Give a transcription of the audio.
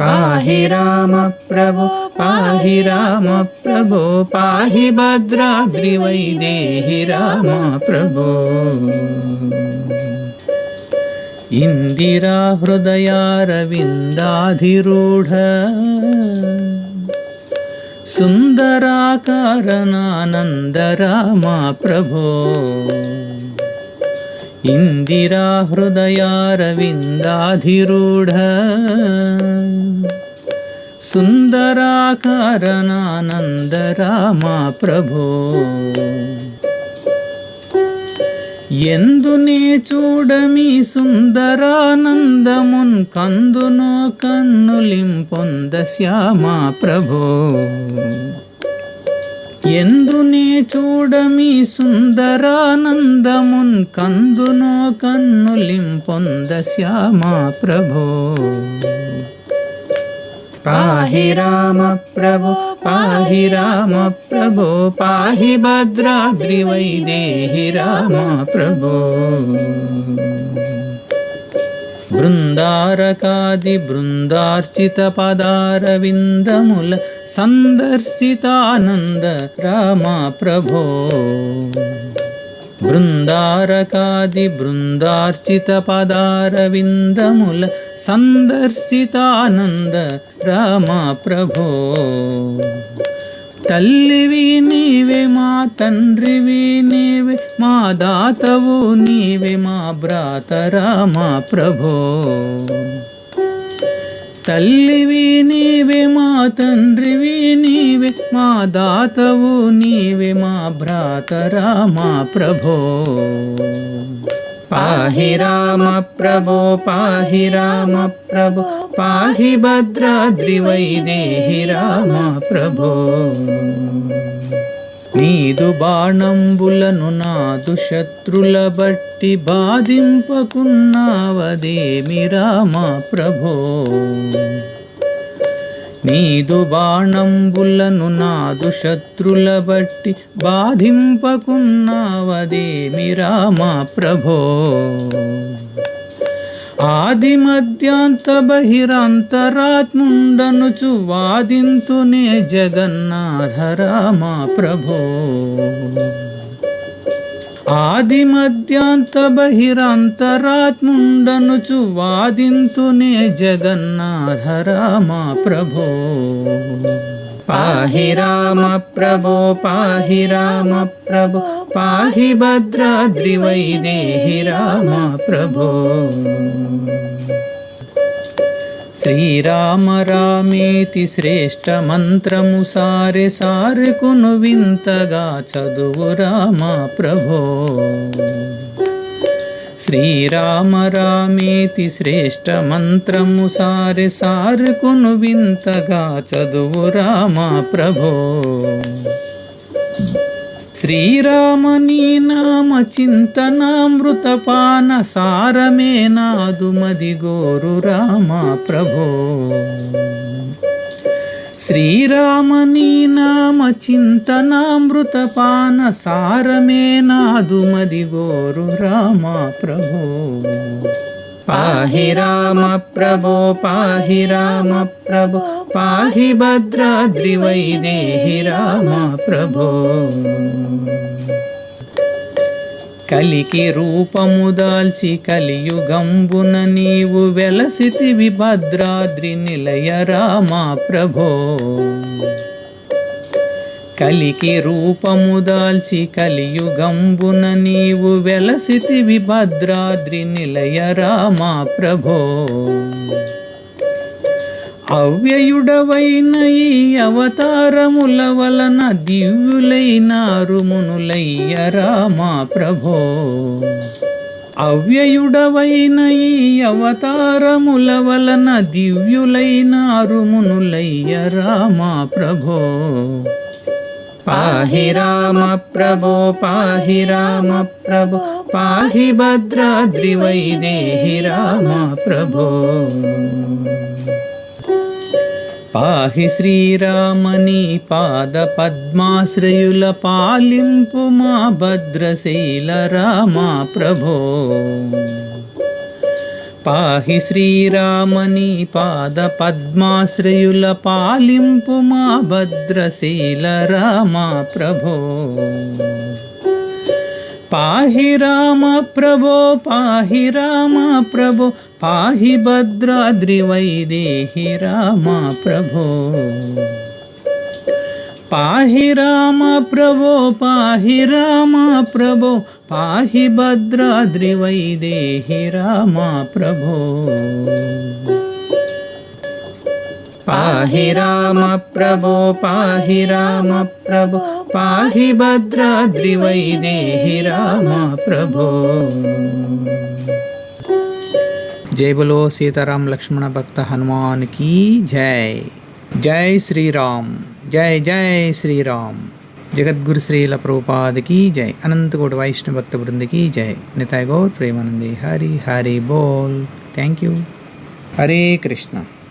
పాహి రామ ప్రభో పాహి రామ ప్రభో పాహి భద్రాద్రి వైదేహి రామ ప్రభో. ఇందిరా హృదయారవిందాధిరూఢ సుందరాకారనానంద రామ ప్రభో. ఇందిరా హృదయారవిందాధిరూఢ సుందరాకారనానంద రామ ప్రభో. ఎందునే చూడమి సుందరానందమున్ కందునో కన్నులింపొంద శ్యామ ప్రభో. ఎందునే చూడమి సుందరానందమున్ కందునో కన్నులింపొంద శ్యామ ప్రభో. పాహి రామ ప్రభో పాహి రామ ప్రభో పాహి భద్రాద్రి వైదేహి రామ ప్రభో. బృందారకాది బృందార్చిత పదారవిందముల సందర్శితానంద రామ ప్రభో. బృందారకాది బృందార్చిత పదారవిందముల సందర్శితానంద రామ ప్రభో. తల్లివి నీవే మా తండ్రివి నీవే మా దాతవు నీవే మా భ్రాత రామ ప్రభో. తల్లివి నీవే మా తండ్రివి నీవే మా దాతవు నీవే మా భ్రాత రామ ప్రభో. పాహి రామ ప్రభో పాహి రామ ప్రభో పాహి భద్రాద్రి వైదేహి రామ ప్రభో. నీదు బాణంబులను నాదు శత్రుల బట్టి బాధింపకున్నావదేమి రామ ప్రభో. నీదు బాణంబులను నాదు శత్రుల బట్టి బాధింపకున్నావదేమి రామ ప్రభో. ఆది మధ్యాంత బహిరంతరాత్ముండనుచు వాదింతునే జగన్నాథ రామ ప్రభో. ఆది మధ్యాంత బహిరంతరాత్ముండనుచు వాదింతునే జగన్నాథ రామ ప్రభో. పాహి రామ ప్రభో పాహి రామ ప్రభో పాహి భద్రాద్రి వైదేహి రామ ప్రభో. శ్రీరామ రామేతి శ్రేష్ఠ మంత్రము సారె సారెకును వింతగా చదువు రామ ప్రభో. శ్రీరామ రామేతి శ్రేష్ఠ మంత్రము సారె సారెకును వింతగా చదువు రామ ప్రభో. శ్రీరామ నీ నామ చింతనామృతపాన సారమే నాదు మదిగోరు రామ ప్రభో. శ్రీరామ నీ నామ చింతనామృతపాన సారమే నాదు మదిగోరు రామ ప్రభో. పాహి రామ ప్రభో పాహి రామ ప్రభో పాహి భద్రాద్రి వైదేహి రామ ప్రభో. కలికి రూపము దాల్చి కలియుగంబున నీవు వెలసితివి భద్రాద్రి నిలయ రామ ప్రభో. కలికి రూపము దాల్చి కలియుగంబున నీవు వెలసితివి భద్రాద్రి నిలయ రామ ప్రభో. అవ్యయుడవైన ఈ అవతారముల వలన దివ్యులైనారు మునులయ్య రామ ప్రభో. అవ్యయుడవైన ఈ అవతారముల వలన దివ్యులైనారు మునులయ్య రామ ప్రభో. పాహి రామ ప్రభో పాహి రామ ప్రభో పాహి భద్రాద్రి వైదేహి రామ ప్రభో. పాహి శ్రీరామని పాద పద్మాశ్రయుల పాలింపు మా భద్రశైల రామ ప్రభో. పాహి శ్రీరామని పాద పద్మాశ్రయుల పాలింపు మా భద్రశీల రామ ప్రభో. పాహి రామ ప్రభో పాహి రామ ప్రభో పాహి భద్రాద్రి వైదేహి రామ ప్రభో. పాహి రామ ప్రభో పాహి రామ ప్రభో పాహి భద్రాద్రి వైదేహి రామ ప్రభో. పాహి రామ ప్రభో పాహి రామ ప్రభో పాహి భద్రాద్రి వైదేహి రామ ప్రభో. జై బలో సీతారాం లక్ష్మణ భక్త హనుమాన్ की జై. జై శ్రీరామ్. జై జై శ్రీరామ్. जगद्गुरु श्रील प्रभुपाद की जय. अनंत कोटि वैष्णव भक्त वृंद की जय. निताय गौर प्रेमानंदे हरि हरि बोल. Thank you. हरे कृष्णा.